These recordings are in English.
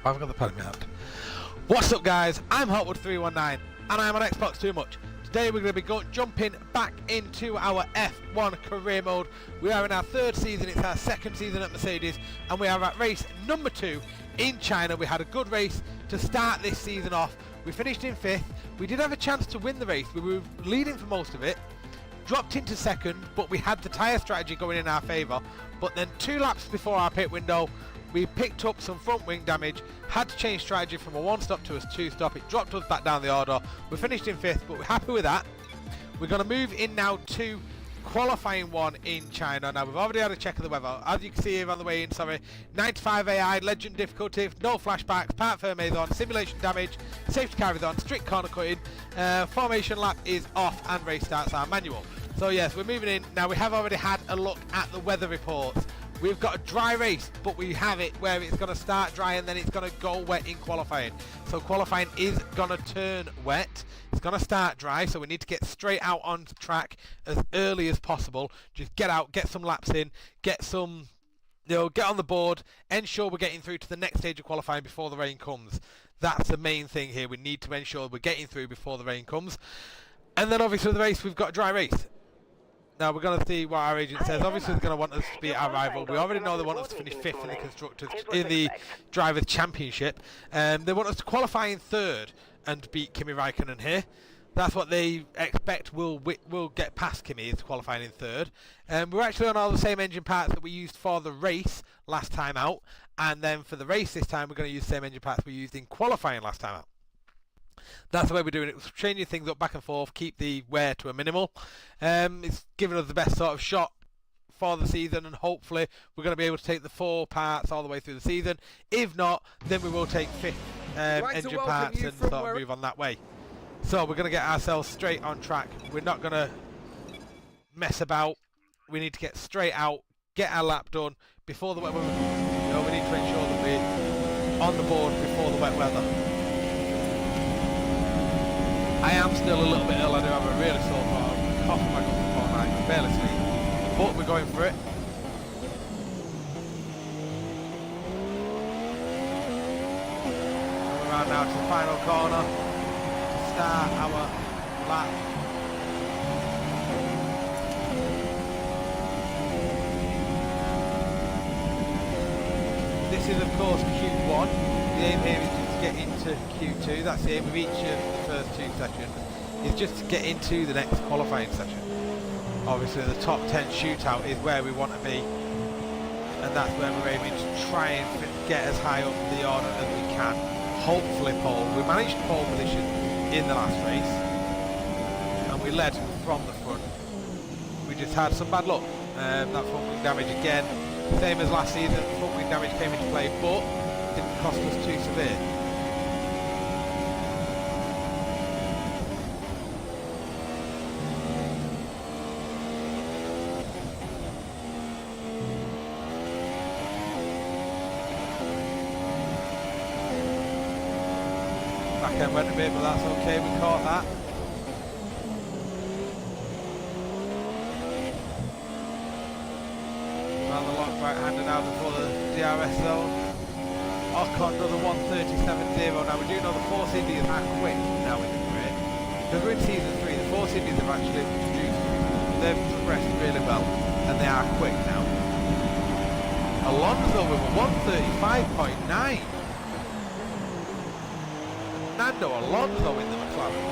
I've got the pad in my hand. What's up, guys? I'm Hotwood319 and I'm on Xbox Too Much. Today we're going to be jumping back into our F1 career mode. We are in our third season, it's our second season at Mercedes, and we are at race number 2 in China. We had a good race to start this season off. We finished in 5th. We did have a chance to win the race. We were leading for most of it, dropped into 2nd, but we had the tyre strategy going in our favour. But then 2 laps before our pit window, we picked up some front wing damage, had to change strategy from a 1-stop to a 2-stop. It dropped us back down the order. We finished in 5th, but we're happy with that. We're going to move in now to qualifying 1 in China. Now, we've already had a check of the weather. As you can see here on the way in, 95 AI, legend difficulty, no flashbacks, part firm is on, simulation damage, safety car is on, strict corner cutting, formation lap is off, and race starts are manual. So yes, we're moving in. Now, we have already had a look at the weather reports. We've got a dry race, but we have it where it's going to start dry and then it's going to go wet in qualifying. So qualifying is going to turn wet. It's going to start dry, so we need to get straight out on track as early as possible. Just get out, get some laps in, get some, get on the board, ensure we're getting through to the next stage of qualifying before the rain comes. That's the main thing here. We need to ensure we're getting through before the rain comes. And then obviously the race, we've got a dry race. Now we're going to see what our agent says. Obviously they're going to want us to beat our rival. We already know they want us to finish 5th in the constructors, in the drivers championship. They want us to qualify in 3rd and beat Kimi Raikkonen here. That's what they expect. We'll get past Kimi to qualifying in 3rd. We're actually on all the same engine parts that we used for the race last time out, and then for the race this time we're going to use the same engine parts we used in qualifying last time out. That's the way we're doing it. We're changing things up back and forth, keep the wear to a minimal. It's giving us the best sort of shot for the season, and hopefully we're going to be able to take the 4 parts all the way through the season. If not, then we will take 5th engine parts and sort of move on that way. So we're going to get ourselves straight on track. We're not going to mess about. We need to get straight out, get our lap done before the wet weather. We need to ensure that we're on the board before the wet weather. I am still a little bit ill. I do have a really sore throat. I'm coughing my guts before night. I can barely sleep. But we're going for it. We're around now to the final corner to start our lap. This is of course Q1. The aim here is just to get into Q2. That's the aim of each of the first 2 sessions, is just to get into the next qualifying session. Obviously the top 10 shootout is where we want to be, and that's where we're aiming to try and get as high up the order as we can. Hopefully pole. We managed pole position in the last race and we led from the front. We just had some bad luck. That front wing damage again, same as last season. Front wing damage came into play, but didn't cost us too severe. Back end went a bit, but that's okay, we caught that. Around the lock right hander now before the DRS zone. Ocon does a 1:37.0. Now we do know the Force Indies are quick now in the career. Because we're in season 3, the Force Indies have actually produced, they've progressed really well, and they are quick now. Alonso with a 1:35.9. Nando Alonso in the McLaren.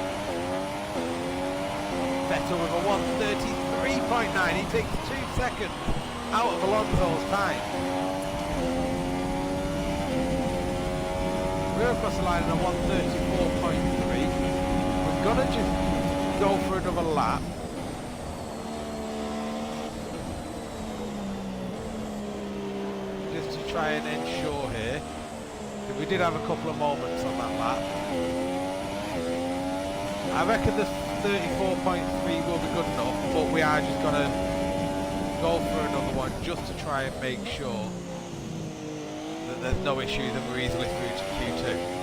Vettel with a 1:33.9. He takes 2 seconds out of Alonso's time. We're across the line at a 1:34.3. We're gonna just go for another lap. Just to try and ensure here. We did have a couple of moments on that lap. I reckon the 34.3 will be good enough, but we are just gonna go for another one just to try and make sure that there's no issues and we're easily through to Q2.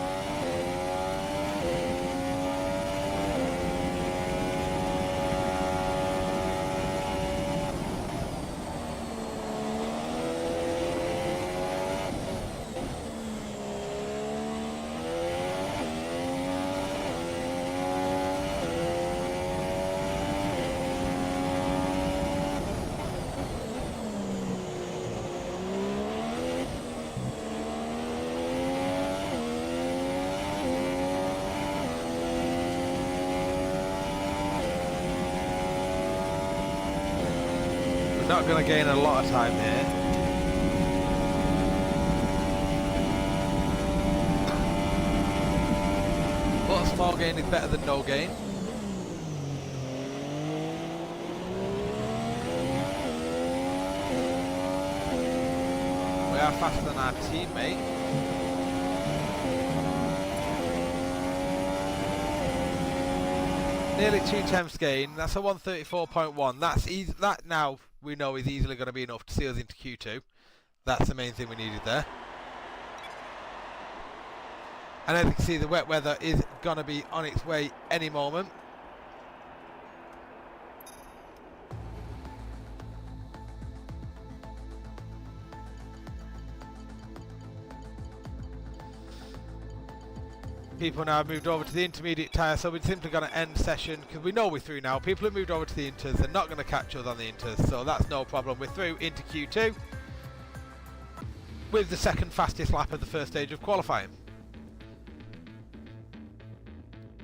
not going to gain a lot of time here. But a small gain is better than no gain. We are faster than our teammate. Nearly 2 tenths gain. That's a 134.1. That now we know is easily going to be enough to see us into Q2. That's the main thing we needed there. And as you can see, the wet weather is going to be on its way any moment. People now have moved over to the intermediate tyre, so we're simply going to end session because we know we're through now. People have moved over to the inters, they're not going to catch us on the inters, so that's no problem. We're through into Q2 with the second fastest lap of the first stage of qualifying.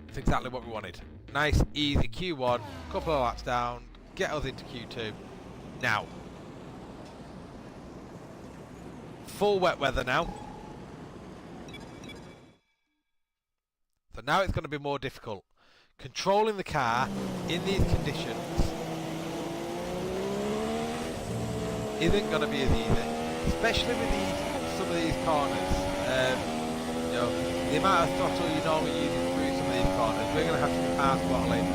It's exactly what we wanted. Nice, easy Q1, couple of laps down, get us into Q2 now. Full wet weather now. So now it's going to be more difficult. Controlling the car in these conditions isn't going to be as easy, especially with some of these corners. You know, the amount of throttle you normally use through some of these corners, we're going to have to be hard throttling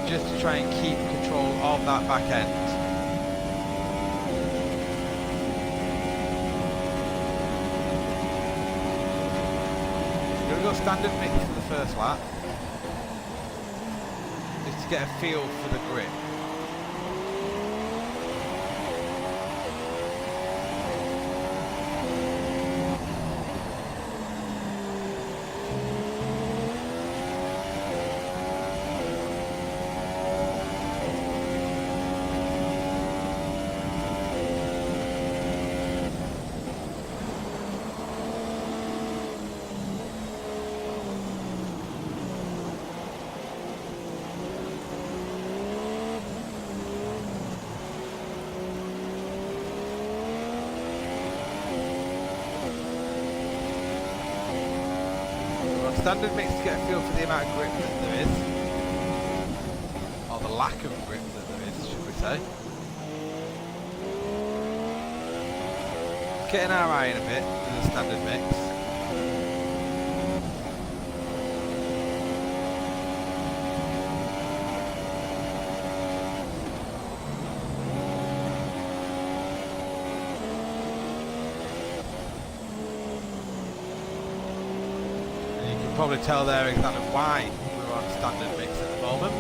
just to try and keep control of that back end. We've got standard mix for the first lap, just to get a feel for the grip. Standard mix to get a feel for the amount of grip that there is, or the lack of grip that there is, should we say. Getting our eye in a bit with the standard mix. Probably tell there exactly why we're on standard mix at the moment.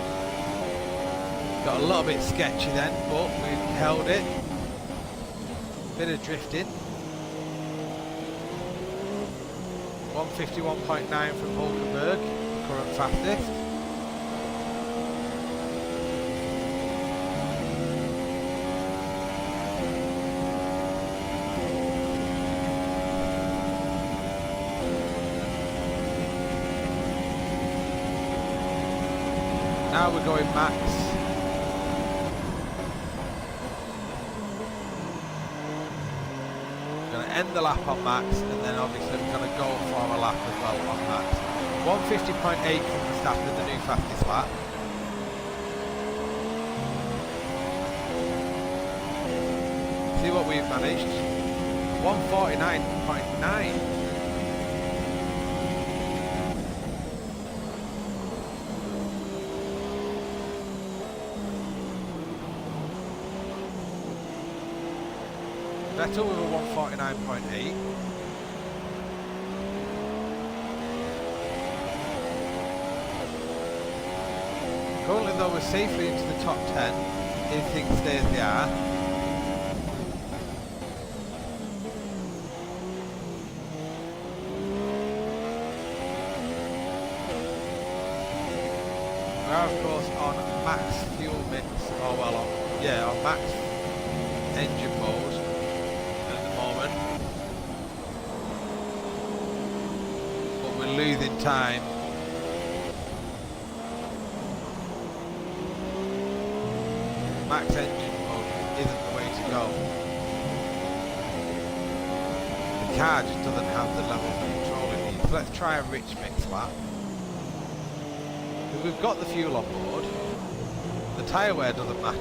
Got a little bit sketchy then, but we held it. Bit of drifting. 151.9 from Hulkenberg, current fastest. Now we're going max. We're going to end the lap on max, and then obviously we're going to go for a lap as well on max. 150.8 from Verstappen, the new fastest lap. See what we've managed. 149.9. Vettel with a 149.8. Currently though we're safely into the top 10 if things stay as they are. We are of course on max fuel mix, or well on max engine mode. Losing time. Max engine mode isn't the way to car just doesn't have the level of control it needs. Let's try a rich mix lap. If we've got the fuel on board, the tyre wear doesn't matter.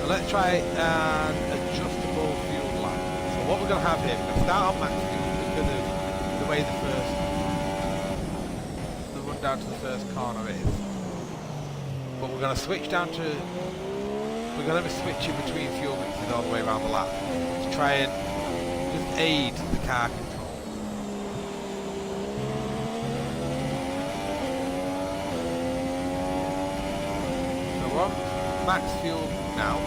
So let's try an adjustable fuel lap. So what we're going to have here, we're going to start on max fuel because of the way the run down to the first corner is. But we're going to switch down to, we're going to be switching between fuel mixes all the way around the lap to try and just aid the car control. So we're on max fuel now.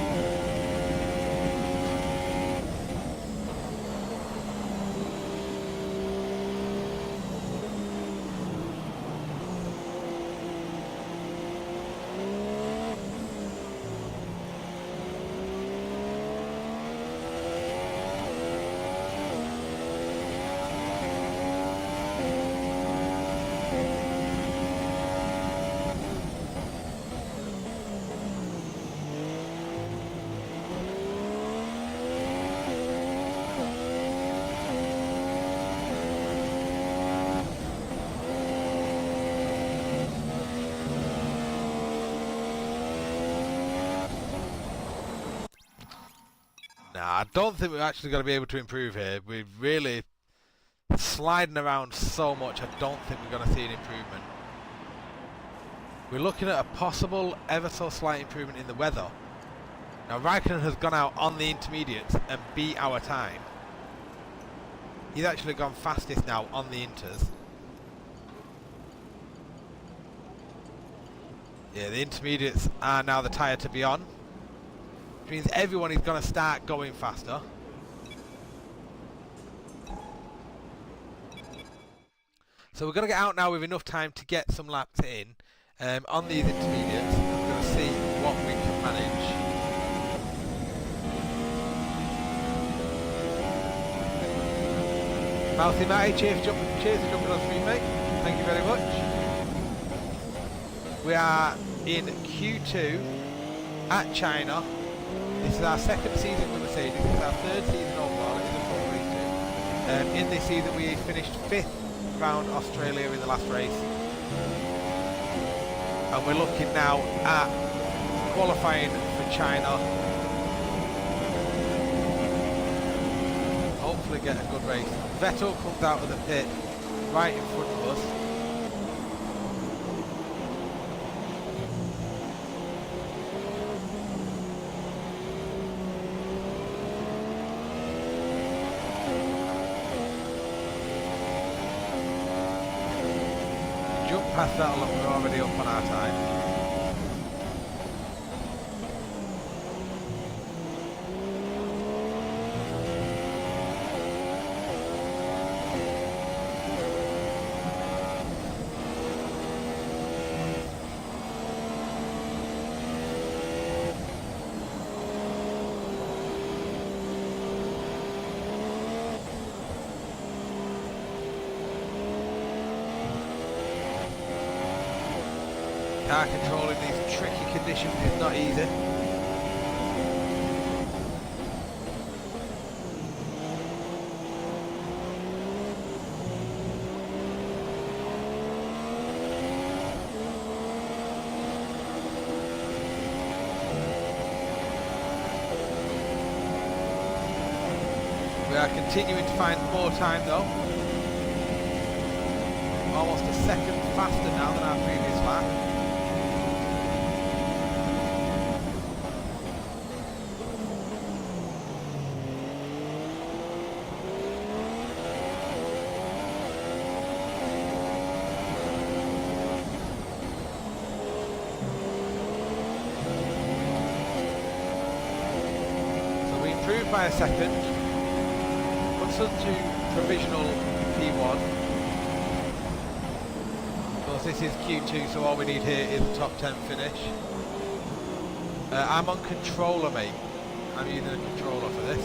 I don't think we're actually going to be able to improve here. We're really sliding around so much, I don't think we're going to see an improvement. We're looking at a possible ever so slight improvement in the weather. Now Raikkonen has gone out on the intermediates and beat our time. He's actually gone fastest now on the inters. Yeah, the intermediates are now the tyre to be on. Which means everyone is going to start going faster. So we're going to get out now with enough time to get some laps in on these intermediates. We're going to see what we can manage. Mouthy Matty, cheers for jumping on screen, mate. Thank you very much. We are in Q2 at China. This is our second season with Mercedes. This is our third season overall. It is a full race too. In this season we finished 5th round Australia in the last race. And we're looking now at qualifying for China. Hopefully get a good race. Vettel comes out of the pit right in front of us. Past that, look, we're already up on our time. Car control in these tricky conditions is not easy. We are continuing to find more time though. Almost a second faster now than our previous lap. Improved by a second, puts us to provisional P1. Of course this is Q2, so all we need here is a top 10 finish. I'm on controller, mate. I'm using a controller for this.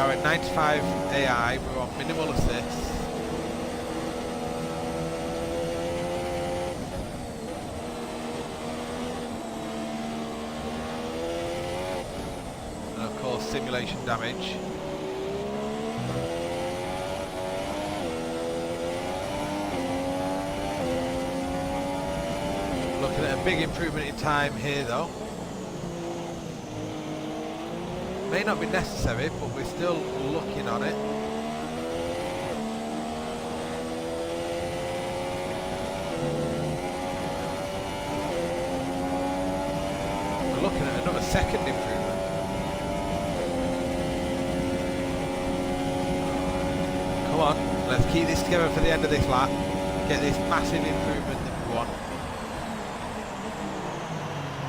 are at 95 AI, we're on minimal assists. And of course simulation damage. Looking at a big improvement in time here though. May not be necessary, but we're still looking on it. We're looking at another second improvement. Come on, let's keep this together for the end of this lap. Get this massive improvement that we want.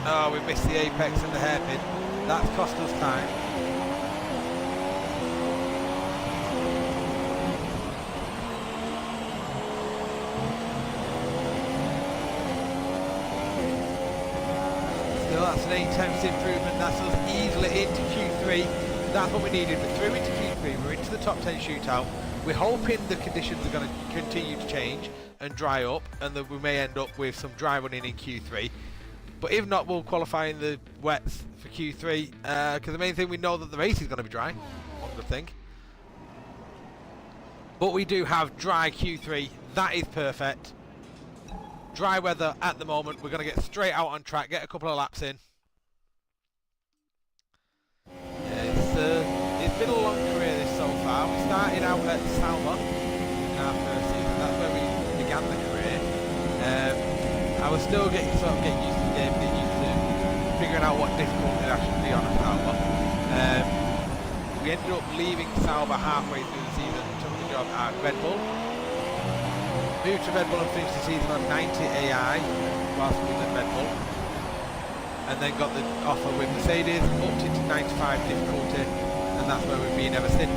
Oh, we missed the apex and the hairpin. That's cost us time. Still, that's an 8 tenths improvement. That's us easily into Q3. That's what we needed. We're through into Q3. We're into the top 10 shootout. We're hoping the conditions are going to continue to change and dry up, and that we may end up with some dry running in Q3. But if not, we'll qualify in the wets for Q3, because the main thing, we know that the race is going to be dry. One good thing. But we do have dry Q3. That is perfect. Dry weather at the moment. We're going to get straight out on track, get a couple of laps in. Yeah, it's been a long career this so far. We started out at Sauber in our first season. That's where we began the career. I was still getting used to the game, getting used to figuring out what difficulty I should be on at Sauber. We ended up leaving Sauber halfway through the season, took the job at Red Bull. Moved to Red Bull and finished the season on 90 AI whilst we was at Red Bull. And then got the offer with Mercedes, upped it to 95 difficulty, and that's where we've been ever since.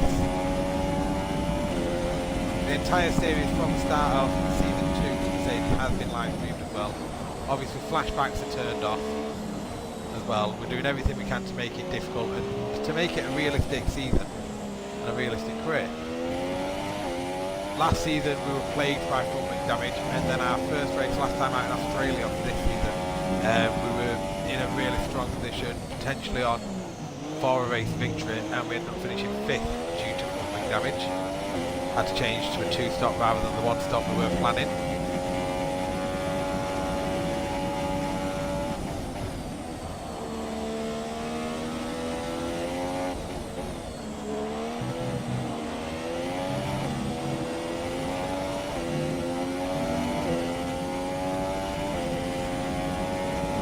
The entire series from the start of season 2 to Mercedes has been live streamed as well. Obviously flashbacks are turned off as well. We're doing everything we can to make it difficult and to make it a realistic season and a realistic career. Last season we were plagued by front wing damage, and then our first race last time out in Australia for this season, we were in a really strong position, potentially on for a race victory, and we ended up finishing 5th due to front wing damage. Had to change to a 2-stop rather than the 1-stop we were planning.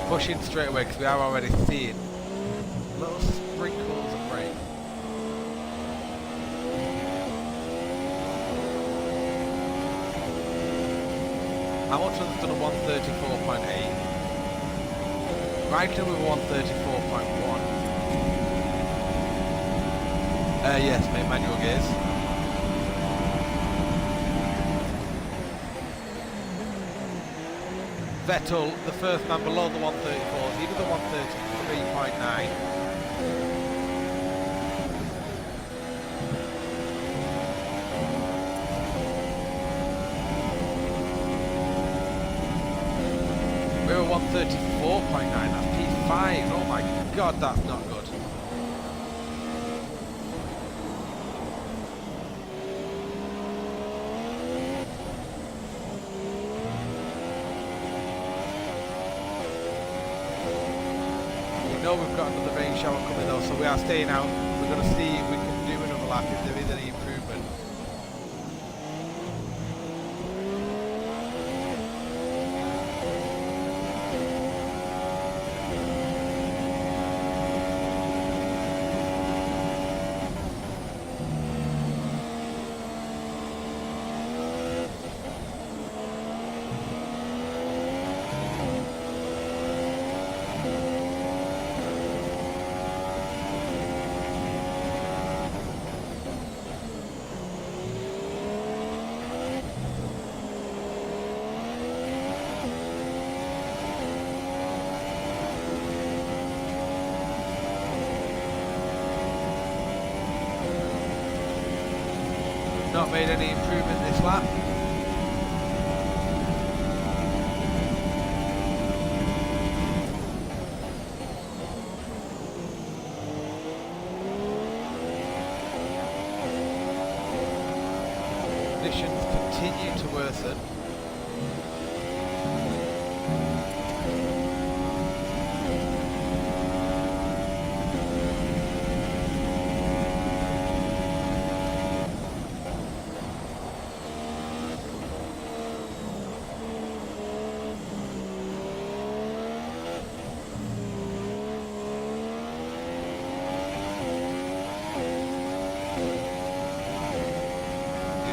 Pushing straight away because we are already seeing little sprinkles of rain. Hamilton's done a 134.8. Raikkonen with a 134.1. Yes, mate, manual gears. Vettel, the first man below the 134s, he did the 133.9. We're at 134.9, that's P5, oh my god, that's not good. We've got another rain shower coming though, so we are staying out. We're going to see if we can do another lap if there is any improvement. Not made any improvement this lap. Conditions continue to worsen.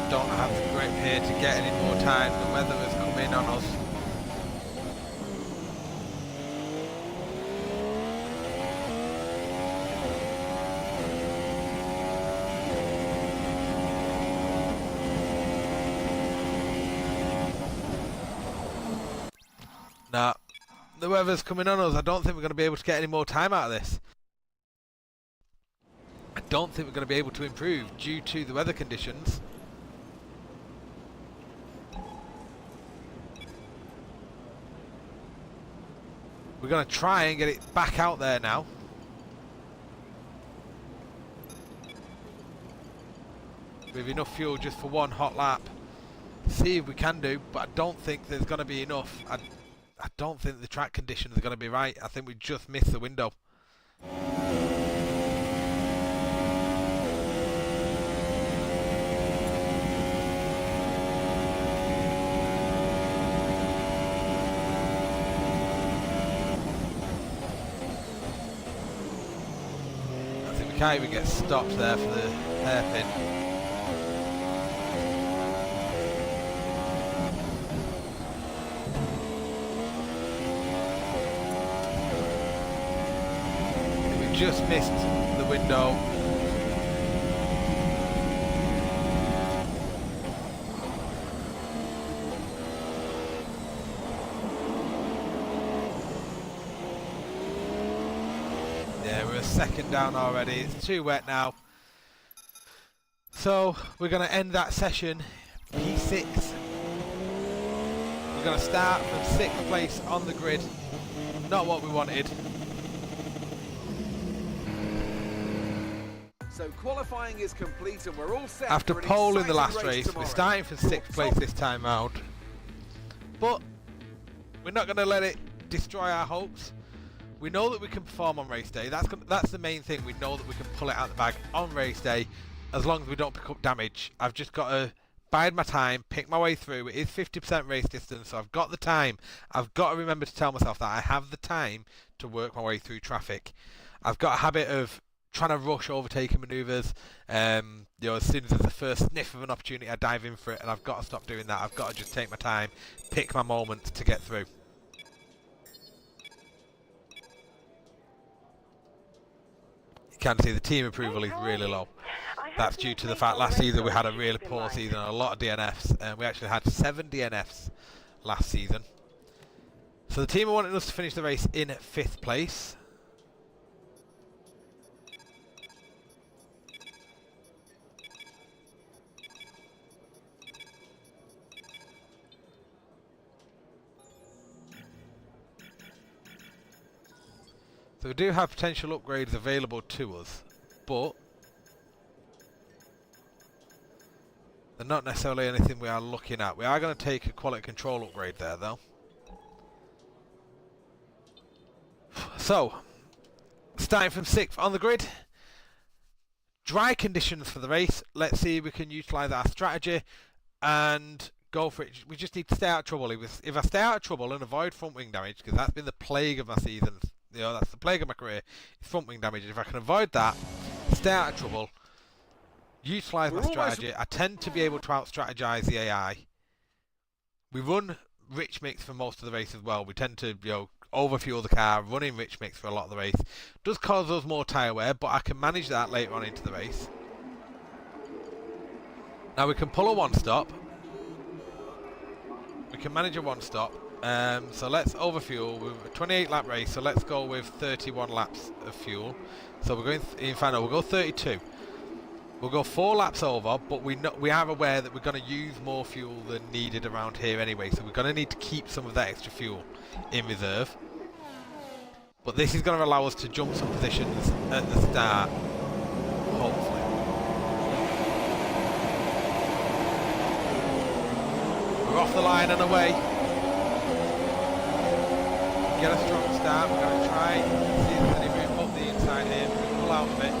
Don't have the grip here to get any more time. The weather has come in on us. Now, the weather's coming on us. I don't think we're going to be able to get any more time out of this. I don't think we're going to be able to improve due to the weather conditions. We're going to try and get it back out there now. With enough fuel just for one hot lap. See if we can do, but I don't think there's going to be enough. I don't think the track conditions are going to be right. I think we just missed the window. Can't even get stopped there for the hairpin. We just missed the window. Second down already. It's too wet now. So we're going to end that session P6. We're going to start from 6th place on the grid. Not what we wanted. So qualifying is complete and we're all set. After pole in the last race, we're starting from 6th place this time round. But we're not going to let it destroy our hopes. We know that we can perform on race day. That's the main thing. We know that we can pull it out of the bag on race day as long as we don't pick up damage. I've just got to bide my time, pick my way through. It is 50% race distance, so I've got the time. I've got to remember to tell myself that I have the time to work my way through traffic. I've got a habit of trying to rush overtaking manoeuvres. As soon as there's the first sniff of an opportunity, I dive in for it, and I've got to stop doing that. I've got to just take my time, pick my moments to get through. Can see the team approval is really low. That's due to the fact last season we had a really poor season and a lot of DNFs, and we actually had 7 DNFs last season. So the team are wanting us to finish the race in 5th place. So we do have potential upgrades available to us, but they're not necessarily anything we are looking at. We are going to take a quality control upgrade there though. So, starting from 6th on the grid. Dry conditions for the race. Let's see if we can utilise our strategy and go for it. We just need to stay out of trouble. If I stay out of trouble and avoid front wing damage, because that's been the plague of my seasons. That's the plague of my career, is front wing damage. If I can avoid that, stay out of trouble, utilise my strategy, I tend to be able to out-strategize the AI. We run rich mix for most of the race as well. We tend to, overfuel the car, running rich mix for a lot of the race. Does cause us more tyre wear, but I can manage that later on into the race. Now we can pull a one-stop. We can manage a one-stop. So let's overfuel. We're a 28 lap race, so let's go with 31 laps of fuel. So we're going we'll go 32. We'll go 4 laps over, but we are aware that we're going to use more fuel than needed around here anyway, so we're going to need to keep some of that extra fuel in reserve. But this is going to allow us to jump some positions at the start, hopefully. We're off the line and away. Get a strong start. We're going to try and see if there's any room up the inside here. We pull out of it.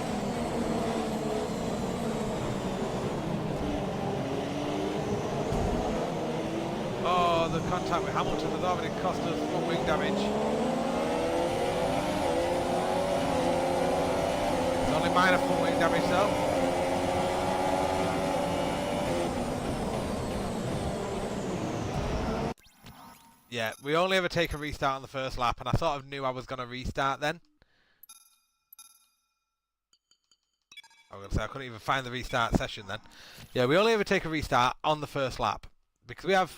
Oh, the contact with Hamilton has already cost us front wing damage. It's only minor front wing damage though. Yeah, we only ever take a restart on the first lap, and I sort of knew I was going to restart then. I was going to say I couldn't even find the restart session then. Yeah, we only ever take a restart on the first lap. Because we have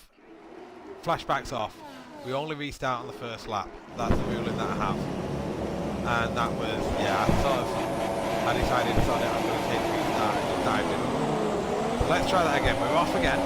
flashbacks off, we only restart on the first lap. That's the ruling that I have. And that was, yeah, I decided I was going to take a restart and just dived in. So let's try that again. We're off again.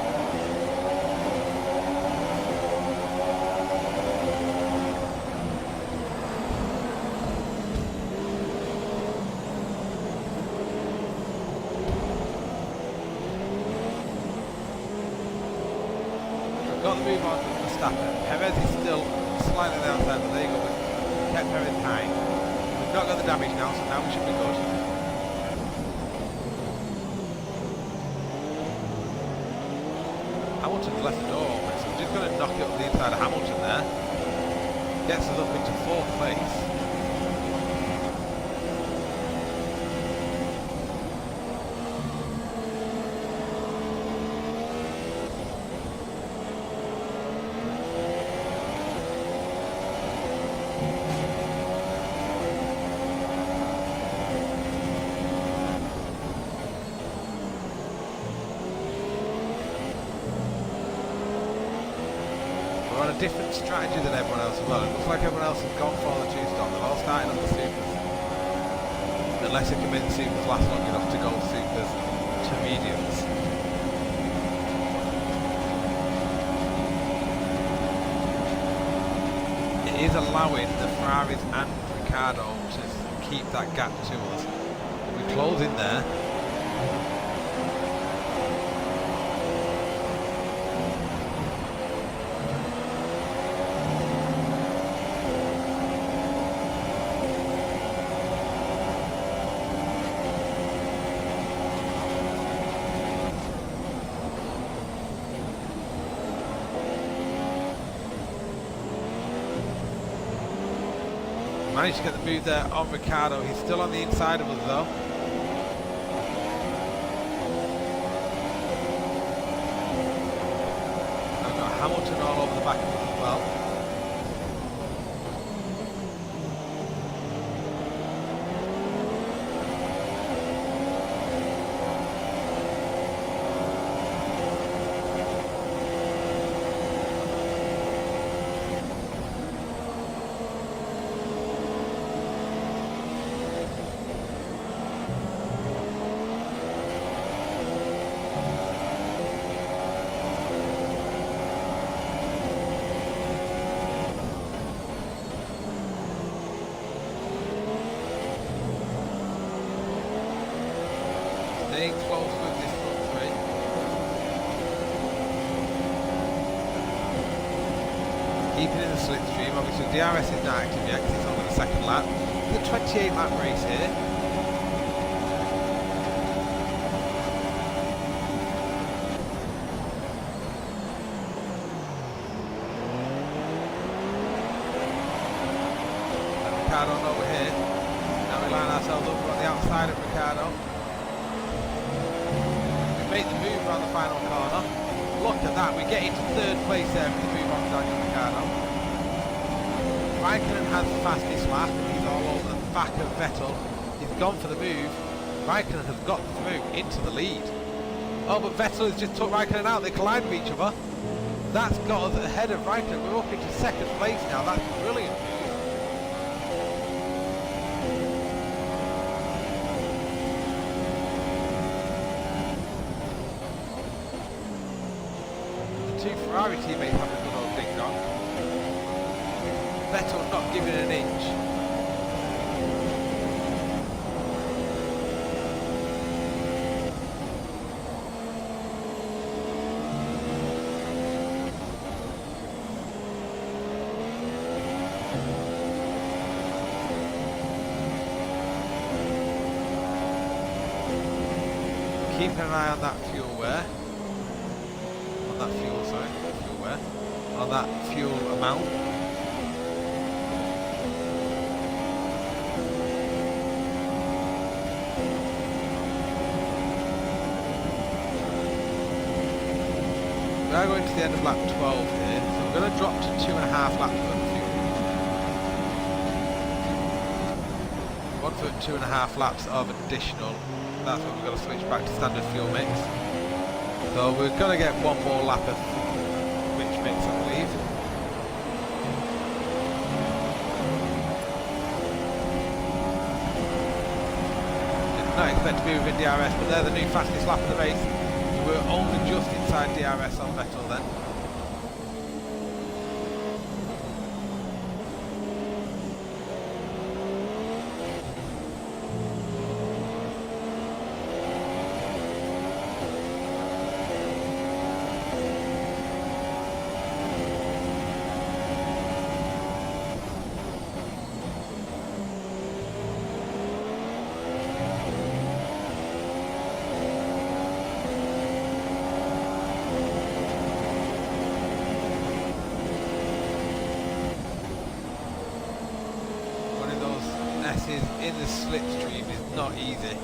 Got the move on Verstappen. Perez is still slightly on the outside, but there you go. We've kept Perez high. We've not got the damage now, so now we should be good. Hamilton's left the door open, so we're just going to knock it up the inside of Hamilton there. Gets us up into 4th place. We're on a different strategy than everyone else as well. It looks like everyone else has gone for the 2-stop. They're all starting on the supers. Unless they commit the supers last long enough to go supers to mediums. It is allowing the Ferraris and Ricciardo to keep that gap to us. We close in there. Managed to get the move there on Ricciardo. He's still on the inside of us though. I've got Hamilton all over the back of us as well. Staying close with this front three. Keeping in the slipstream. Obviously DRS is not active yet because it's only the second lap. It's a 28 lap race here. And Ricciardo over here. Now we line ourselves up on the outside of Ricciardo. Make the move around the final corner. Look at that, we get into 3rd place there with the move on Daniel Ricciardo. Raikkonen has the fastest lap, he's all over the back of Vettel. He's gone for the move. Raikkonen has got through into the lead. Oh, but Vettel has just took Raikkonen out, they collide with each other. That's got us ahead of Raikkonen, we're up into 2nd place now, that's brilliant. Ferrari teammates having a good old ding dong. Vettel not giving an inch. Keeping an eye on that fuel wear. On that fuel, sorry, fuel wear. On that fuel amount. We are going to the end of lap 12 here, so we're going to drop to 2.5 laps worth of fuel. One for 2.5 laps of additional. That's when we've got to switch back to standard fuel mix. So we're going to get one more lap of rich mix, I believe. Did not expect to be within DRS, but they're the new fastest lap of the race. We're only just inside DRS on Vettel then. In the slipstream is not easy.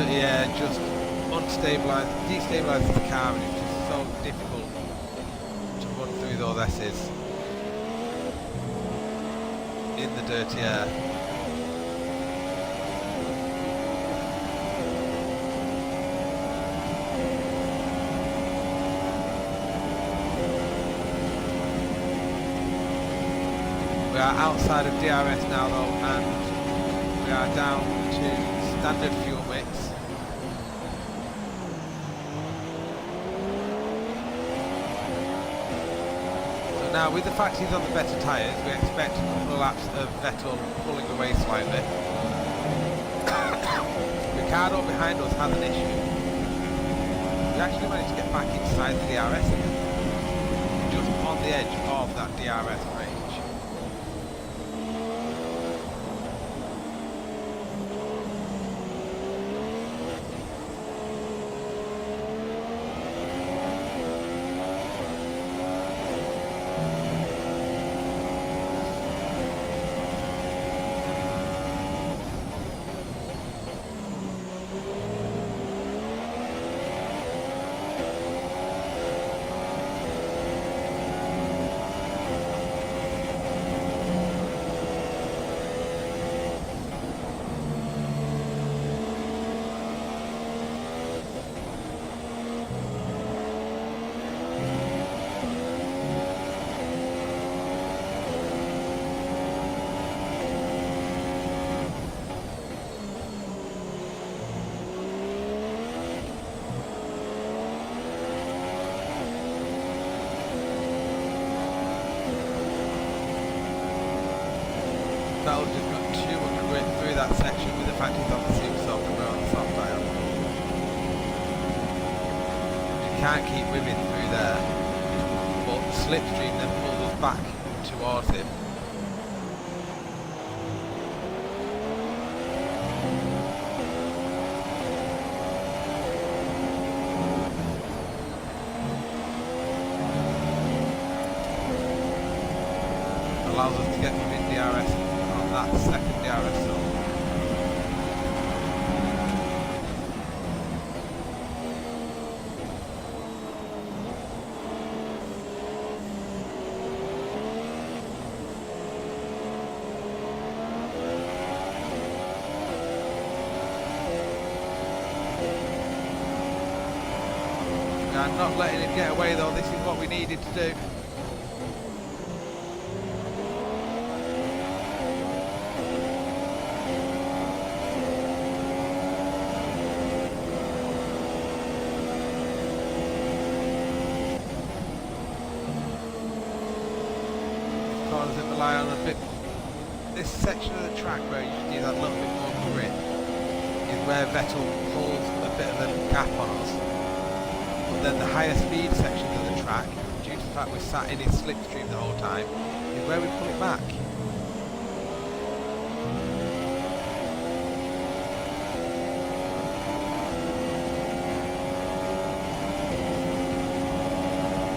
Yeah, just destabilizes the car, and it's just so difficult to run through those S's in the dirty air. We are outside of DRS now though, and we are down to standard fuel mix. So now with the fact he's on the better tyres, we expect a couple of laps of Vettel pulling away slightly. Ricciardo behind us has an issue. We actually managed to get back inside the DRS again. Just on the edge of that DRS range. Vettel's just got too much grip through that section with the fact he's on the super soft and we're on the soft tyre. You can't keep whipping through there, but the slipstream then pulls us back towards him. Allows us to get within DRS on that second DRS zone. We are not letting it get away though, this is what we needed to do. rely on a bit. This section of the track where you need that little bit more grip is where Vettel pulls a bit of a gap on us. But then the higher speed sections of the track, due to the fact we're sat in his slipstream the whole time, is where we pull it back.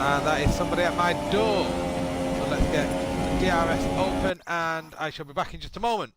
And that is somebody at my door. So let's get the DRS open and I shall be back in just a moment.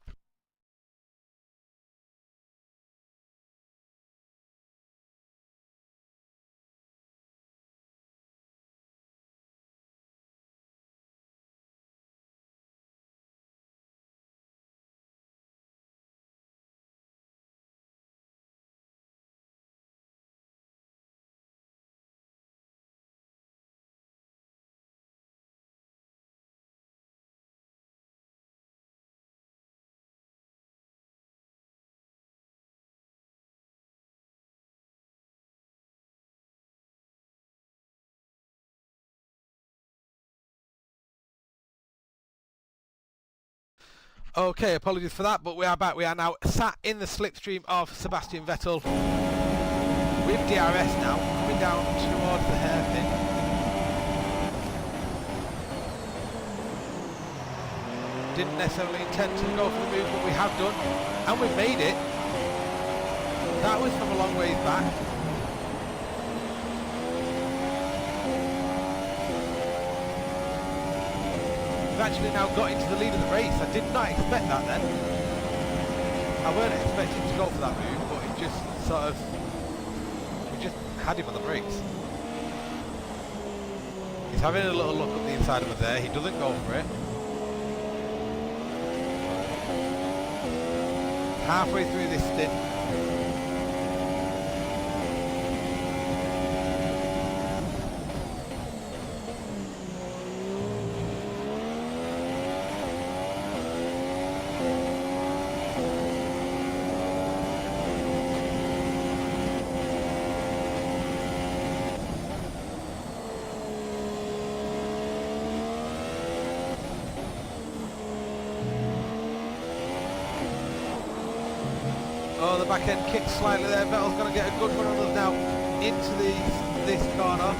Okay, apologies for that, but we are back. We are now sat in the slipstream of Sebastian Vettel with DRS now, coming down towards the hairpin. Didn't necessarily intend to go for the move, but we have done, and we've made it. That was from a long ways back. We've actually now got into the lead of the race. I did not expect that then. I weren't expecting to go for that move, but it just sort of, we just had him on the brakes. He's having a little look up the inside of us there. He doesn't go for it. Halfway through this stint. Oh, the back end kicks slightly there. Vettel's going to get a good run on us now into this corner.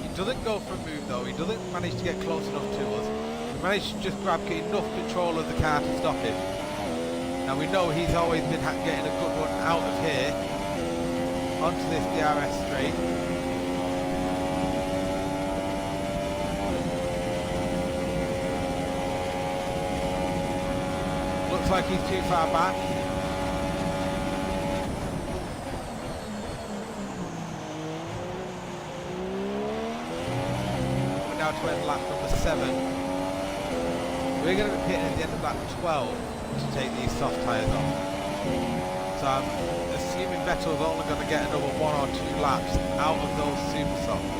He doesn't go for a move though. He doesn't manage to get close enough to us. We managed to just get enough control of the car to stop him. Now we know he's always been getting a good run out of here onto this DRS straight. Looks like he's too far back. Now to end lap number 7. We're going to be pitting at the end of lap 12 to take these soft tyres off. So I'm assuming Vettel's only going to get another 1 or 2 laps out of those super softs.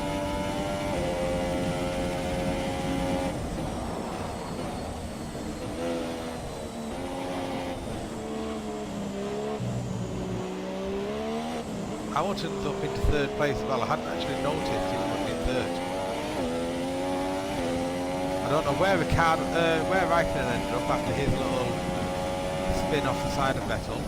Hamilton's up into 3rd place as well. I hadn't actually noticed he was in 3rd. I don't know where where Raikkonen ended up after his little spin off the side of Vettel.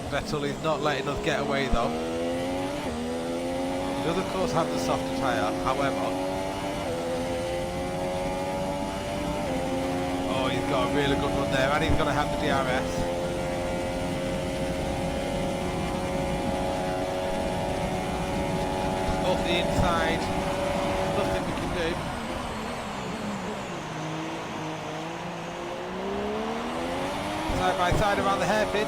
Vettel is not letting us get away though. He does of course have the softer tyre, however. Oh, he's got a really good run there and he's going to have the DRS. Off the inside, nothing we can do. Side by side around the hairpin.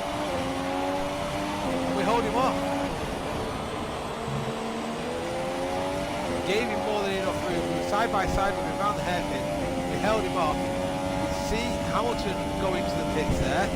We hold him off. Gave him more than enough room. side by side with him around the hairpin. We held him off. See Hamilton go into the pits there.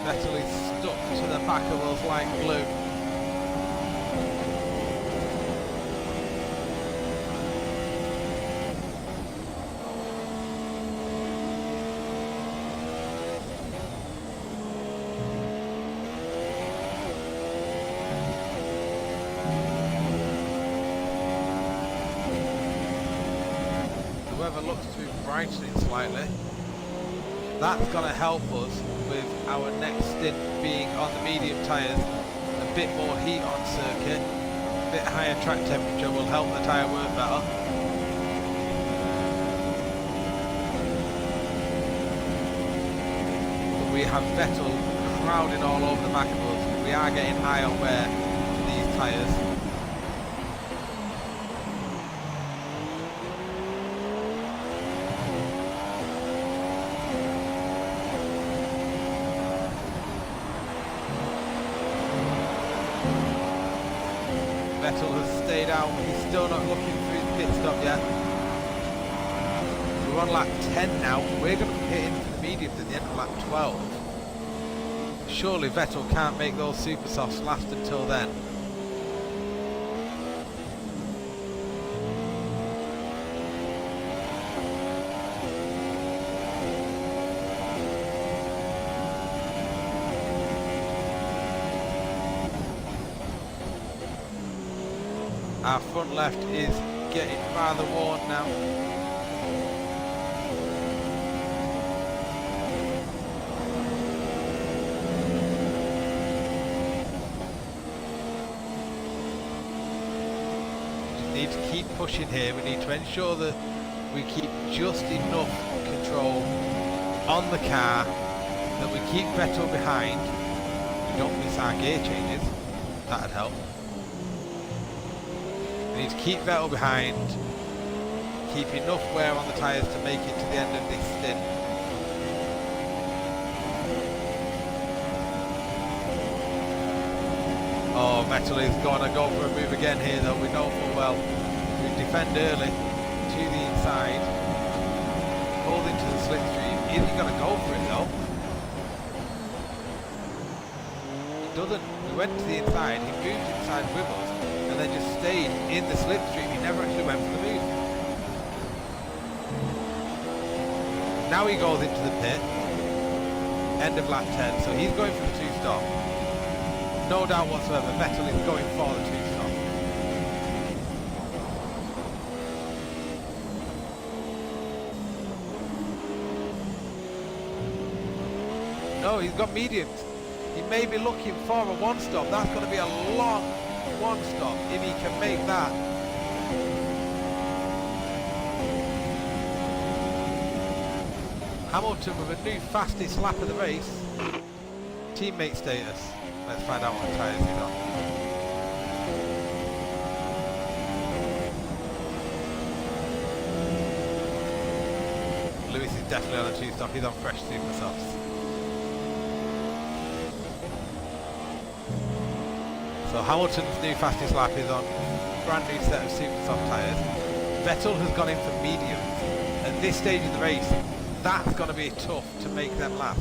Vettel is stuck to the back of us like glue. The weather looks to be brightening slightly. That's going to help us with our next stint being on the medium tyres. A bit more heat on circuit, a bit higher track temperature will help the tyre work better. But we have Vettel crowding all over the back of us. We are getting high on wear to these tyres. Vettel has stayed out, he's still not looking for his pit stop yet. We're on lap 10 now, we're going to be hitting for the mediums at the end of lap 12. Surely Vettel can't make those super softs last until then. Our front left is getting rather worn now. We need to keep pushing here. We need to ensure that we keep just enough control on the car, that we keep Vettel behind. We don't miss our gear changes. That'd help. We need to keep Vettel behind, keep enough wear on the tyres to make it to the end of this stint. Oh, Vettel is going to go for a move again here though, we know full well. We defend early to the inside, pulled into the slipstream. Is he going to go for it though? He doesn't. We went to the inside, he moved inside with us, and then just stayed in the slipstream. He never actually went for the move. Now he goes into the pit. End of lap 10, so he's going for the two-stop. No doubt whatsoever, Vettel is going for the two-stop. No, he's got mediums. He may be looking for a one-stop. That's going to be a long one-stop if he can make that. Hamilton with a new fastest lap of the race. Teammate status. Let's find out what tyres he's on. Lewis is definitely on a two-stop. He's on fresh super softs. So Hamilton's new fastest lap is on brand new set of super soft tyres. Vettel has gone in for mediums. At this stage of the race, that's going to be tough to make them last.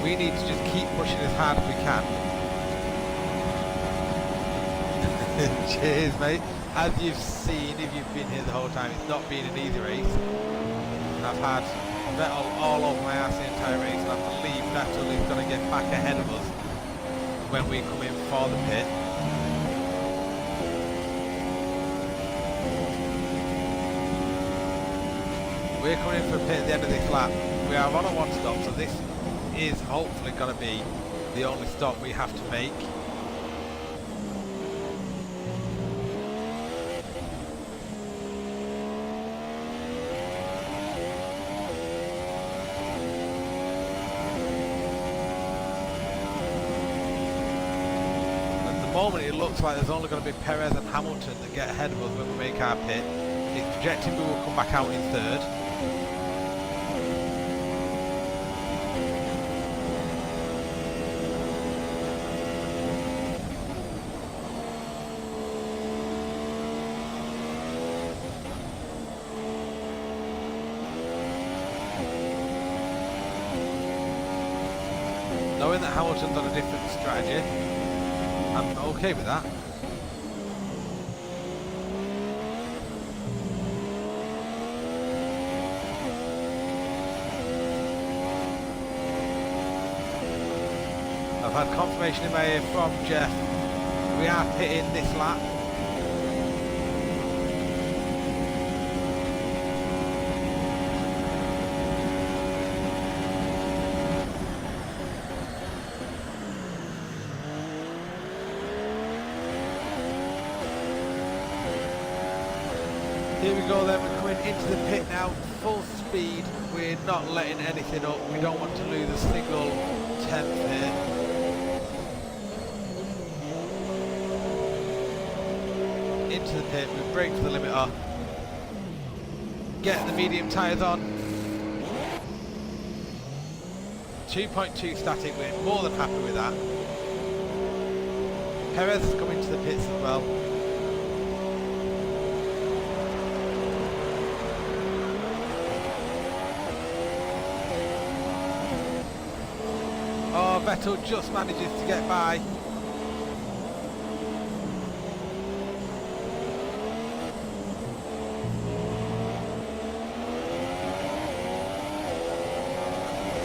We need to just keep pushing as hard as we can. Cheers, mate. As you've seen, if you've been here the whole time, it's not been an easy race. I've had Vettel all over my ass the entire race, and I believe Vettel is going to get back ahead of us when we come in for the pit. We're coming in for a pit at the end of this lap. We are on a one stop, so this is hopefully going to be the only stop we have to make. At the moment it looks like there's only going to be Perez and Hamilton that get ahead of us when we make our pit. It's projecting we will come back out in third. Knowing that Hamilton's on a different strategy, I'm okay with that. I've had confirmation in my ear from Jeff. We are pitting this lap. Here we go then, we're coming into the pit now, full speed, we're not letting anything up, we don't want to lose a single tenth here. Into the pit, we brake to the limiter, get the medium tyres on, 2.2 static, we're more than happy with that. Perez has come into the pits as well. Oh, Vettel just manages to get by.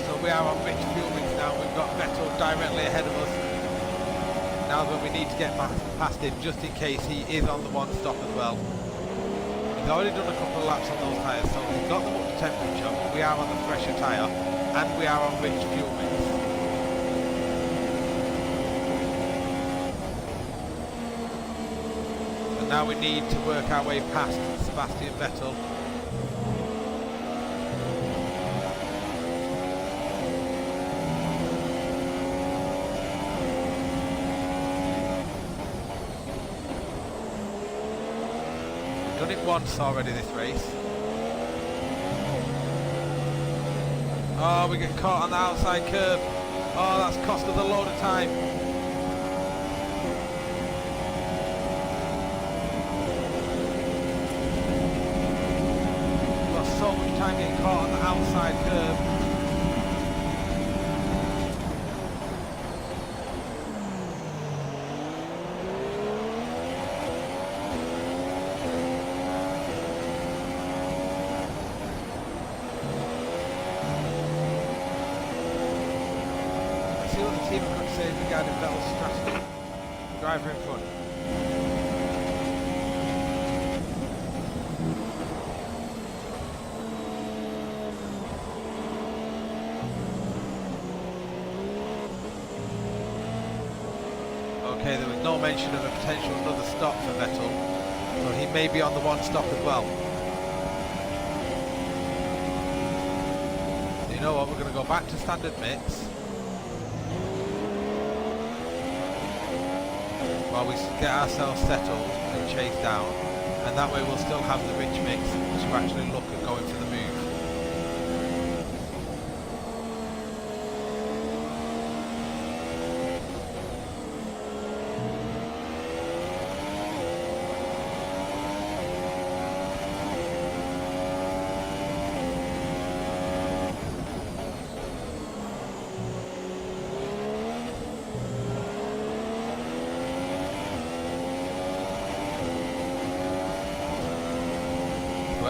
So we are on rich fuel mix now. We've got Vettel directly ahead of us. Now that we need to get past him just in case he is on the one stop as well. He's already done a couple of laps on those tyres, so he's got them up to temperature. We are on the fresher tyre and we are on rich fuel mix. Now we need to work our way past Sebastian Vettel. We've done it once already this race. Oh, we get caught on the outside curve. Oh, that's cost us a load of time. So much time getting caught on the outside curve. Let's see what the team are going to say regarding Vettel's strategy. Driver in front. Okay, there was no mention of a potential another stop for Vettel, so he may be on the one stop as well. You know what, we're going to go back to standard mix while we get ourselves settled and chase down, and that way we'll still have the rich mix to actually look at going for the move.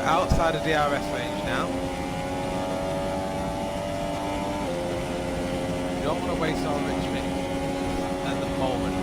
Outside of DRS range now. You don't want to waste our rich mix at the moment.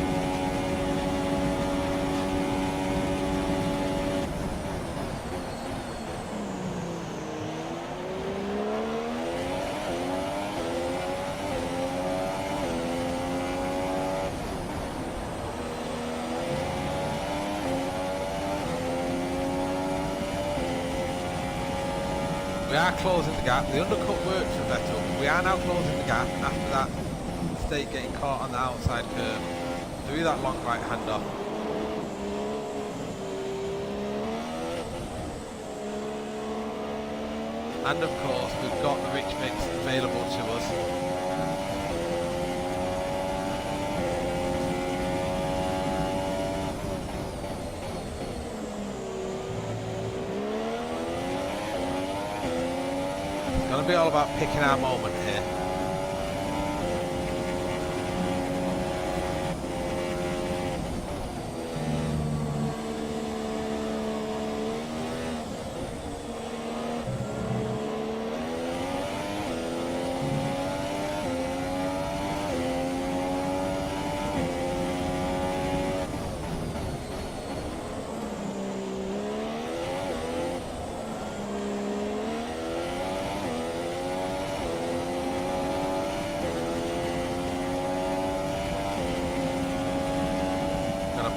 We are closing the gap. The undercut worked for Vettel. We are now closing the gap after that mistake getting caught on the outside curve through that long right hander. And of course we've got the rich mix available to us. It's going to be all about picking our moment here.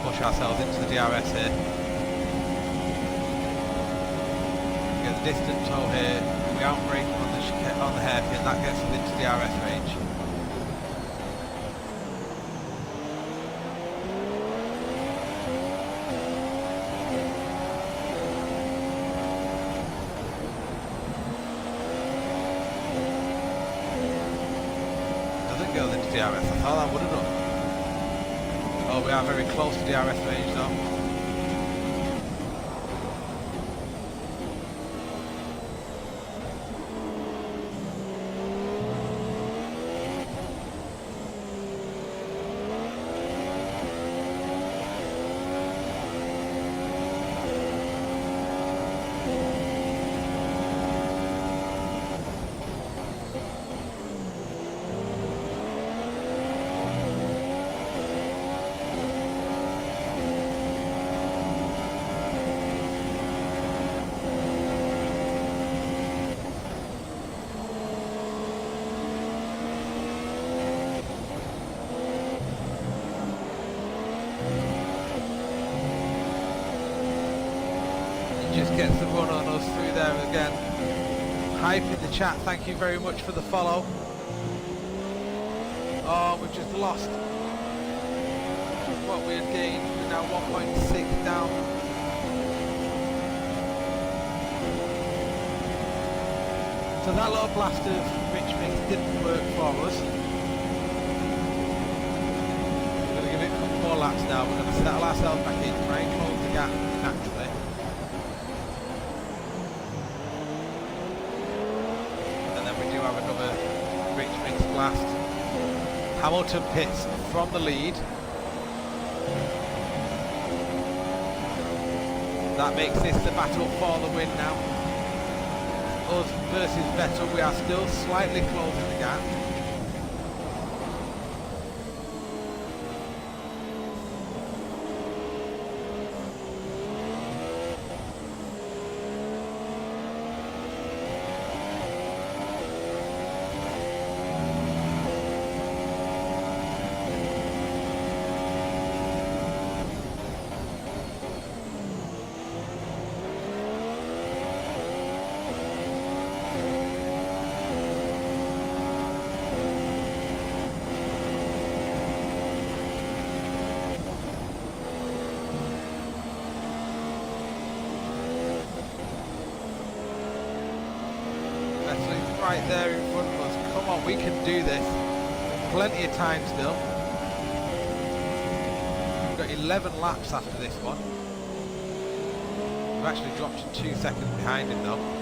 Push ourselves into the DRS here. Get the distant toe here. We aren't braking on the hairpin. That gets us into DRS range. Doesn't go into DRS. I thought that would have done. Oh, we are very close to DRS range now. Just gets the run on us through there again. Hype in the chat, thank you very much for the follow. Oh, we've just lost what we had gained. We're now 1.6 down. So that little blast of rich mix didn't work for us. We're going to give it a couple more laps now. We're going to settle ourselves back in, try and close the gap naturally. Have another rich mix blast. Hamilton pits from the lead. That makes this the battle for the win now. Us versus Vettel, we are still slightly closing the gap. Right there in front of us. Come on, we can do this. Plenty of time still. We've got 11 laps after this one. We've actually dropped 2 seconds behind him though.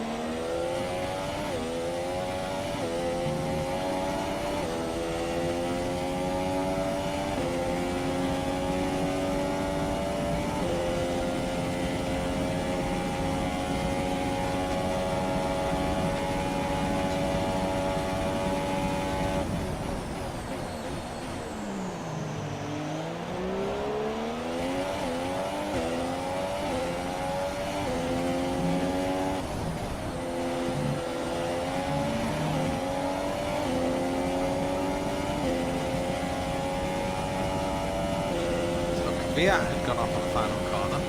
Kvyat had gone off on the final corner.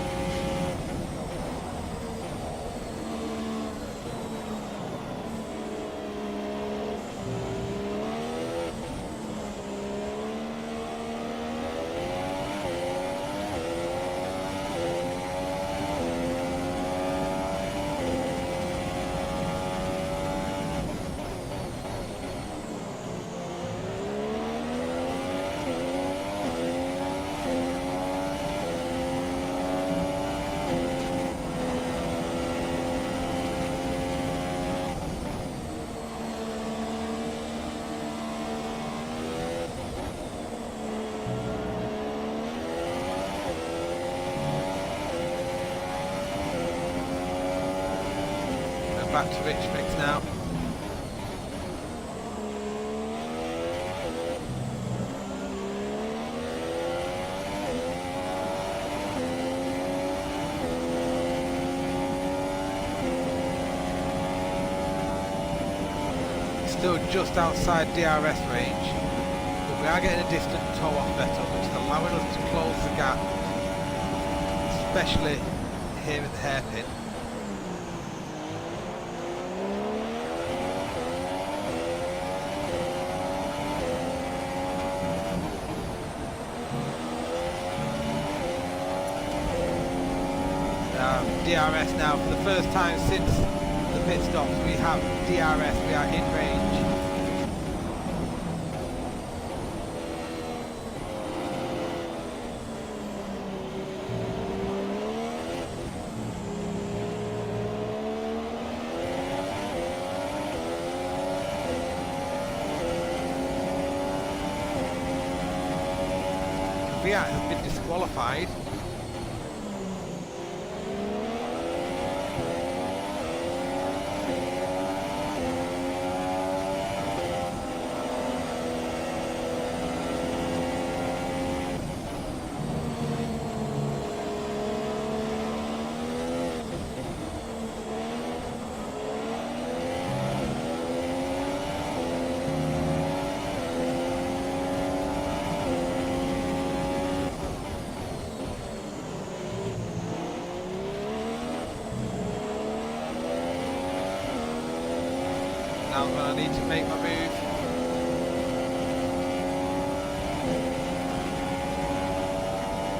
back to Rich Mix now. Still just outside DRS range, but we are getting a distant tow off Vettel, which is allowing us to close the gap, especially here at the hairpin. DRS now for the first time since the pit stops. We have DRS, we are in range. Kvyat has been disqualified. Now when I need to make my move.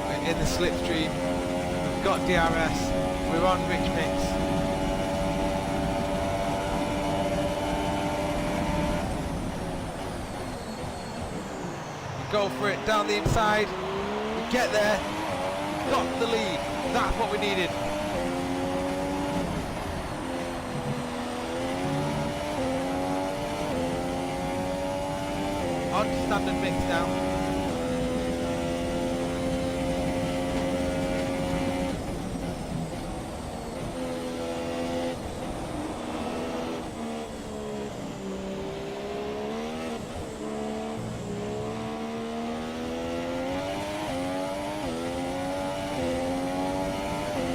We're in the slipstream. We've got DRS. We're on Rich Mix. We go for it down the inside. We get there. Got the lead. That's what we needed. On to standard mix now.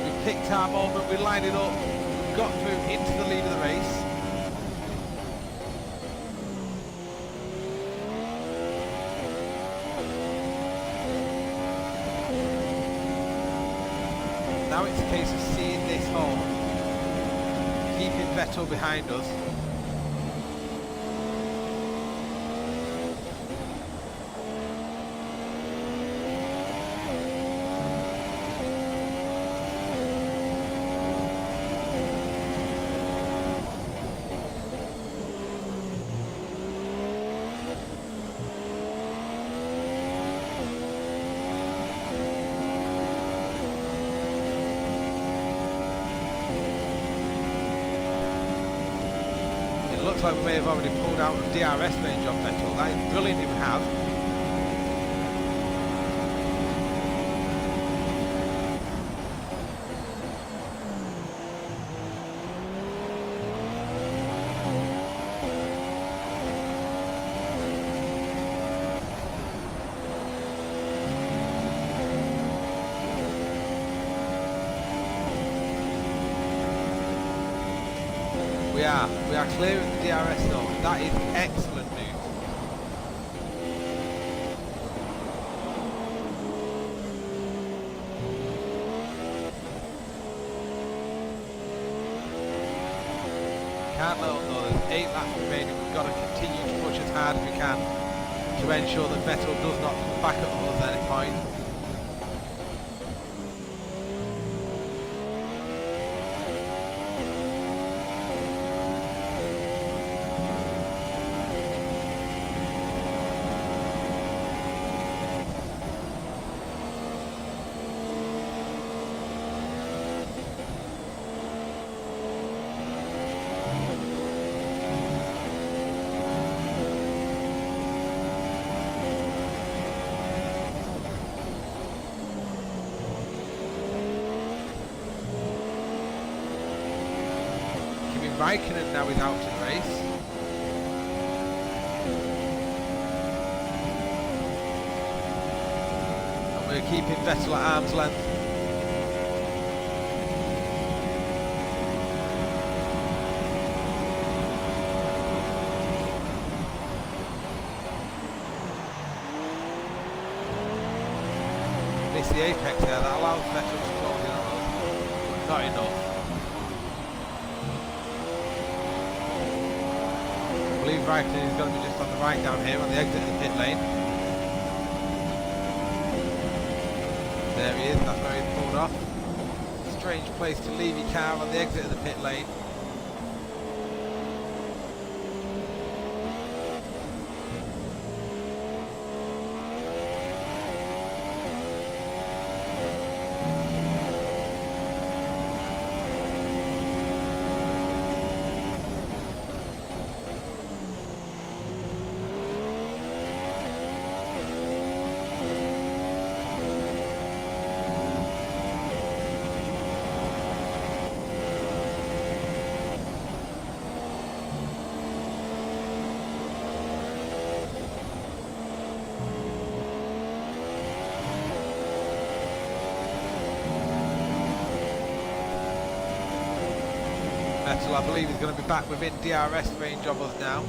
We picked our moment, we lined it up, we got through into the lead of the race. Now it's a case of seeing this home, keeping Vettel behind us. Looks like we may have already pulled out the DRS range on Vettel. That is brilliant if we have. We are clearing the DRS though. That is an excellent move. Can't let up though, there's 8 laps remaining. We've got to continue to push as hard as we can to ensure that Vettel does not come back at us at any point. Raikkonen now is out to race. And we're keeping Vettel at arm's length. Miss the apex there, that allows Vettel to close in on us, but not enough. I believe Raikkonen is going to be just on the right down here on the exit of the pit lane. There he is, that's where he pulled off. Strange place to leave your car on the exit of the pit lane. Vettel, I believe, is going to be back within DRS range of us now.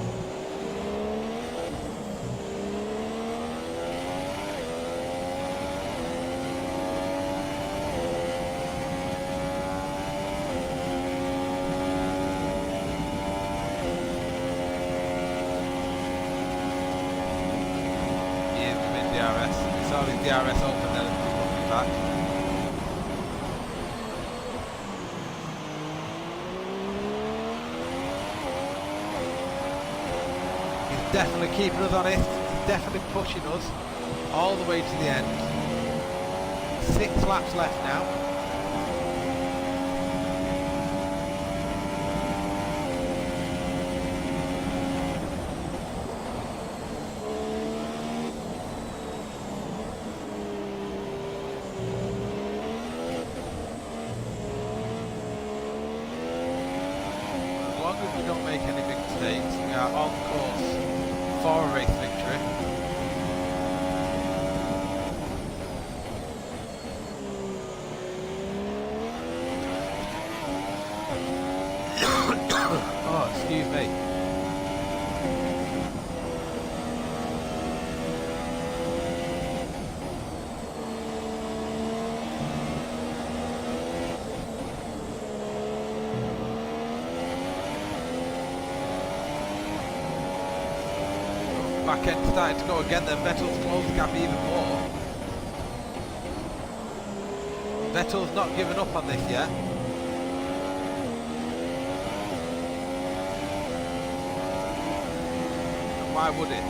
He is within DRS. He saw his DRS open then and he's back. Definitely keeping us honest, he's definitely pushing us all the way to the end. 6 laps left now. As long as we don't make any big mistakes, we are on course for a race victory. Oh, excuse me. Back end starting to go again, then Vettel's closed the gap even more. Vettel's not given up on this yet. And why would it?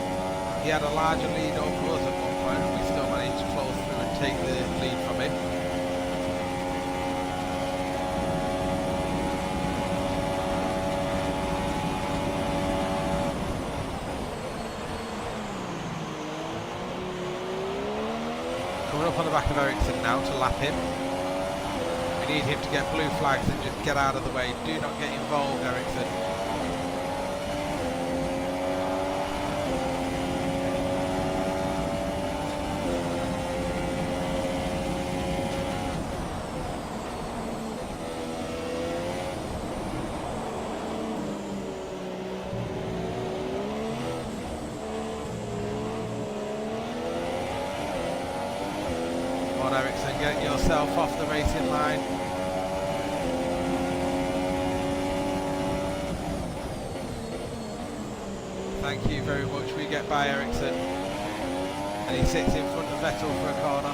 He had a larger lead over us at one point and we still managed to close through and take the lead from him. Coming up on the back of Ericsson now to lap him. We need him to get blue flags and just get out of the way. Do not get involved, Ericsson. Ericsson, get yourself off the racing line. Thank you very much. We get by Ericsson and he sits in front of Vettel for a corner.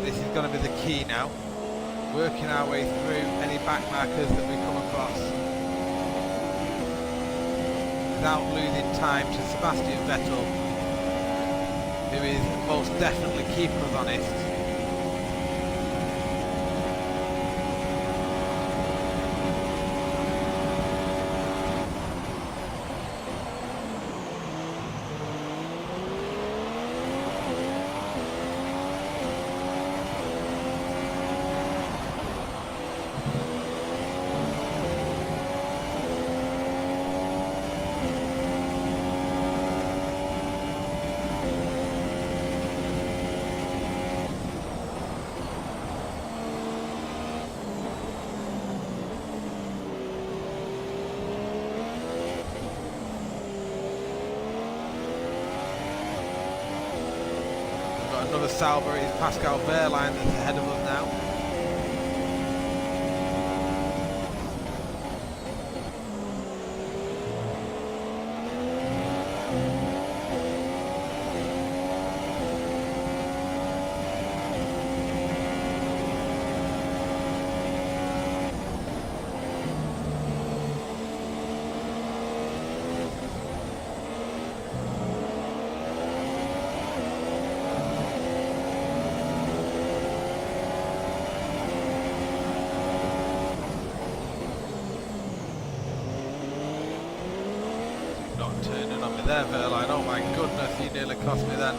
This is going to be the key now, working our way through any back markers that we come across without losing time to Sebastian Vettel, who is most definitely keeping us honest. Another Sauber, is Pascal Wehrlein that's ahead of us now. Not turning on me there, Wehrlein. Oh my goodness, he nearly cost me then.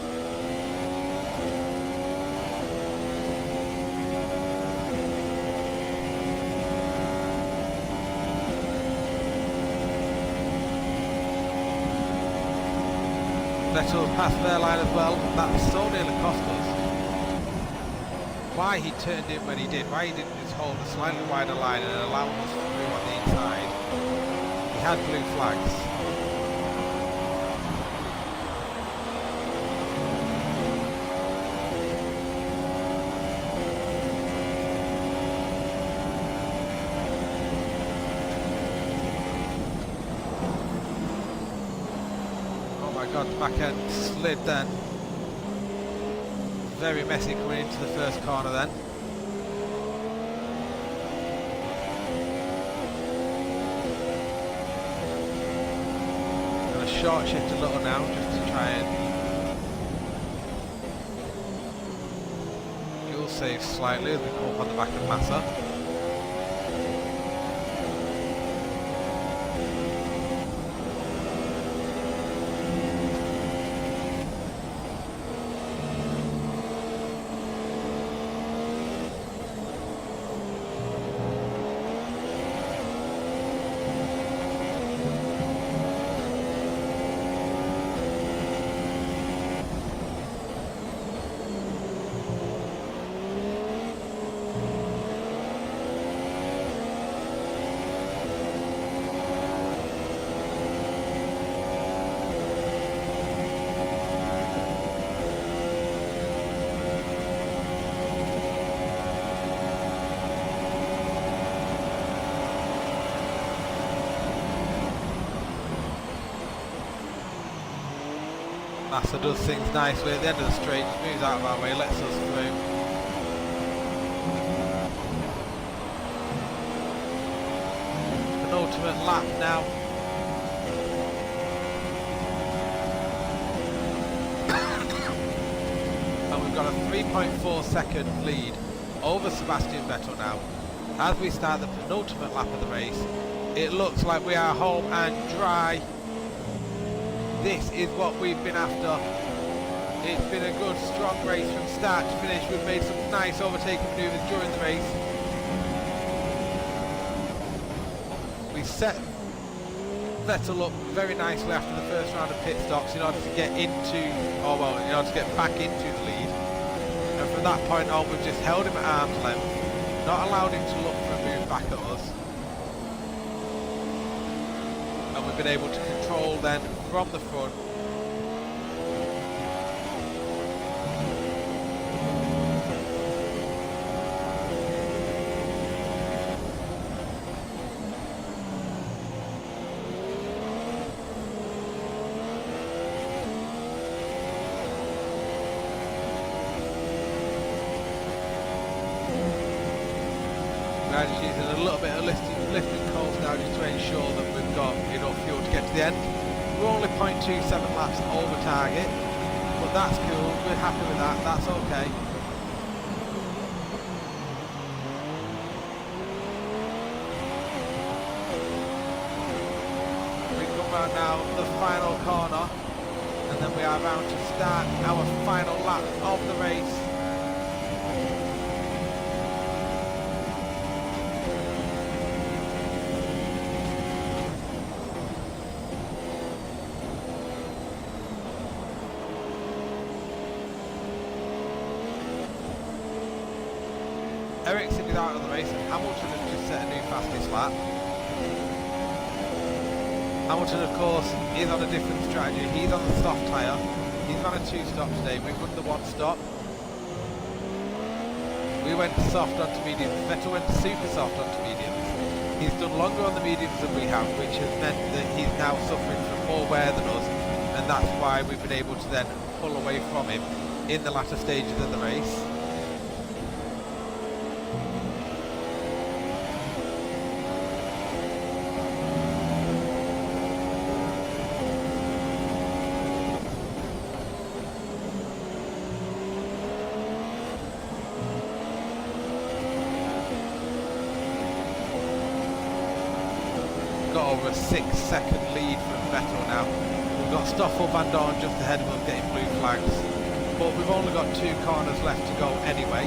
Vettel past Wehrlein as well. That so nearly cost us. Why he turned in when he did, why he didn't just hold a slightly wider line and allow us through on the inside. He had blue flags. God, the back end slid then. Very messy coming into the first corner then. Going to short shift a little now just to try and fuel save slightly as we come up on the back of Massa. Massa does things nicely at the end of the straight, just moves out of our way, lets us through. Penultimate lap now. And we've got a 3.4 second lead over Sebastian Vettel now. As we start the penultimate lap of the race, it looks like we are home and dry. This is what we've been after. It's been a good, strong race from start to finish. We've made some nice overtaking manoeuvres during the race. We set Vettel up very nicely after the first round of pit stops in order to get into, in order to get back into the lead. And from that point on, we've just held him at arm's length, not allowed him to look for a move back at us. And we've been able to control then from the front. We're just using a little bit of lifting coals now just to ensure that we've got enough fuel to get to the end. We're only 0.27 laps over target. But that's cool, we're happy with that, that's okay. We come round now the final corner, and then we are about to start our final lap of the race. Ericsson is out of the race and Hamilton has just set a new fastest lap. Hamilton, of course, is on a different strategy. He's on the soft tyre. He's on a 2-stop today. We've run the 1-stop. We went soft onto mediums. Vettel went super soft onto mediums. He's done longer on the mediums than we have, which has meant that he's now suffering from more wear than us, and that's why we've been able to then pull away from him in the latter stages of the race. Got over a 6-second lead from Vettel now. We've got Stoffel, Van Dorn just ahead of us getting blue flags, but we've only got 2 corners left to go anyway.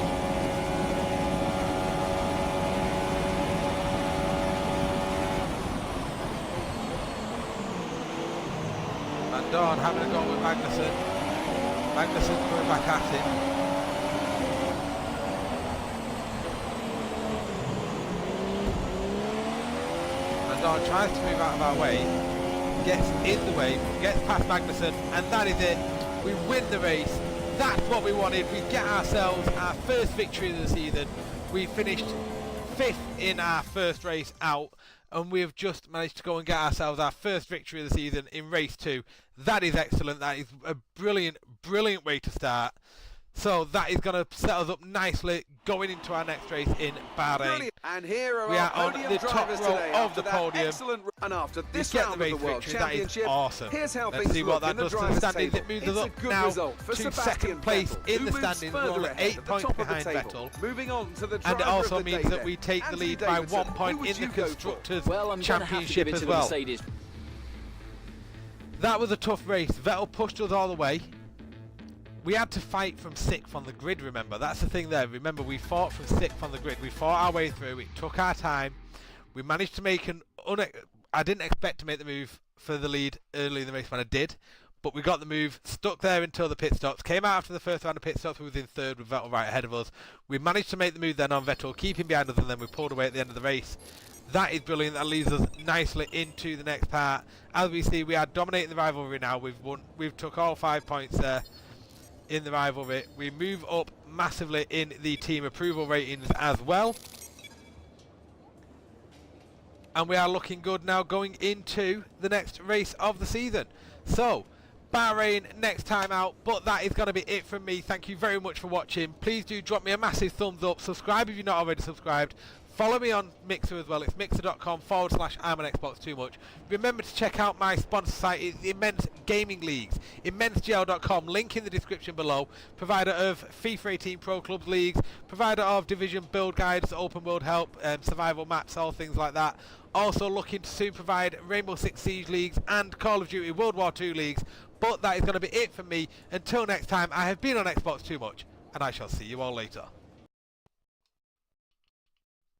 Van Dorn having a go with Magnussen. Magnussen coming back at him. Dorn tries to move out of our way, gets in the way, gets past Magnussen, and that is it. We win the race. That's what we wanted. We get ourselves our first victory of the season. We finished 5th in our first race out, and we have just managed to go and get ourselves our first victory of the season in race 2. That is excellent. That is a brilliant, brilliant way to start. So that is going to set us up nicely going into our next race in Bahrain. Brilliant. And here are we our are on podium the top drivers row today of the after that podium. Excellent run after this We get round the race of the World victory. That is Championship. awesome. Here's how Let's things see what look that in the does to the drivers' standings. table. It moves It's us a up good now result for to Sebastian 2nd place Vettel, in who the moves standings. We're further only ahead 8 at the points top of the behind table. Vettel. Moving on to the And it driver also of the means day that then. we take the Anthony lead by Davidson, 1 who point would in the you go for? Constructors' Well, I'm gonna have to give Championship it as to the well. Mercedes. That was a tough race. Vettel pushed us all the way. We had to fight from 6th on the grid, remember. That's the thing there. Remember, we fought from 6th on the grid. We fought our way through. It took our time. We managed to make I didn't expect to make the move for the lead early in the race when I did. But we got the move, stuck there until the pit stops. Came out after the first round of pit stops. We were in 3rd with Vettel right ahead of us. We managed to make the move then on Vettel, keeping behind us, and then we pulled away at the end of the race. That is brilliant. That leads us nicely into the next part. As we see, we are dominating the rivalry now. We've took all 5 points there in the rivalry. We move up massively in the team approval ratings as well. And we are looking good now going into the next race of the season. So, Bahrain next time out, but that is going to be it from me. Thank you very much for watching. Please do drop me a massive thumbs up. Subscribe if you're not already subscribed. Follow me on Mixer as well. It's mixer.com/I'm on Xbox Too Much. Remember to check out my sponsor site. It's the Immense Gaming Leagues. ImmenseGL.com. Link in the description below. Provider of FIFA 18 Pro Clubs Leagues. Provider of Division build guides, open world help, survival maps, all things like that. Also looking to soon provide Rainbow Six Siege Leagues and Call of Duty World War II Leagues. But that is going to be it from me. Until next time, I have been on Xbox Too Much, and I shall see you all later.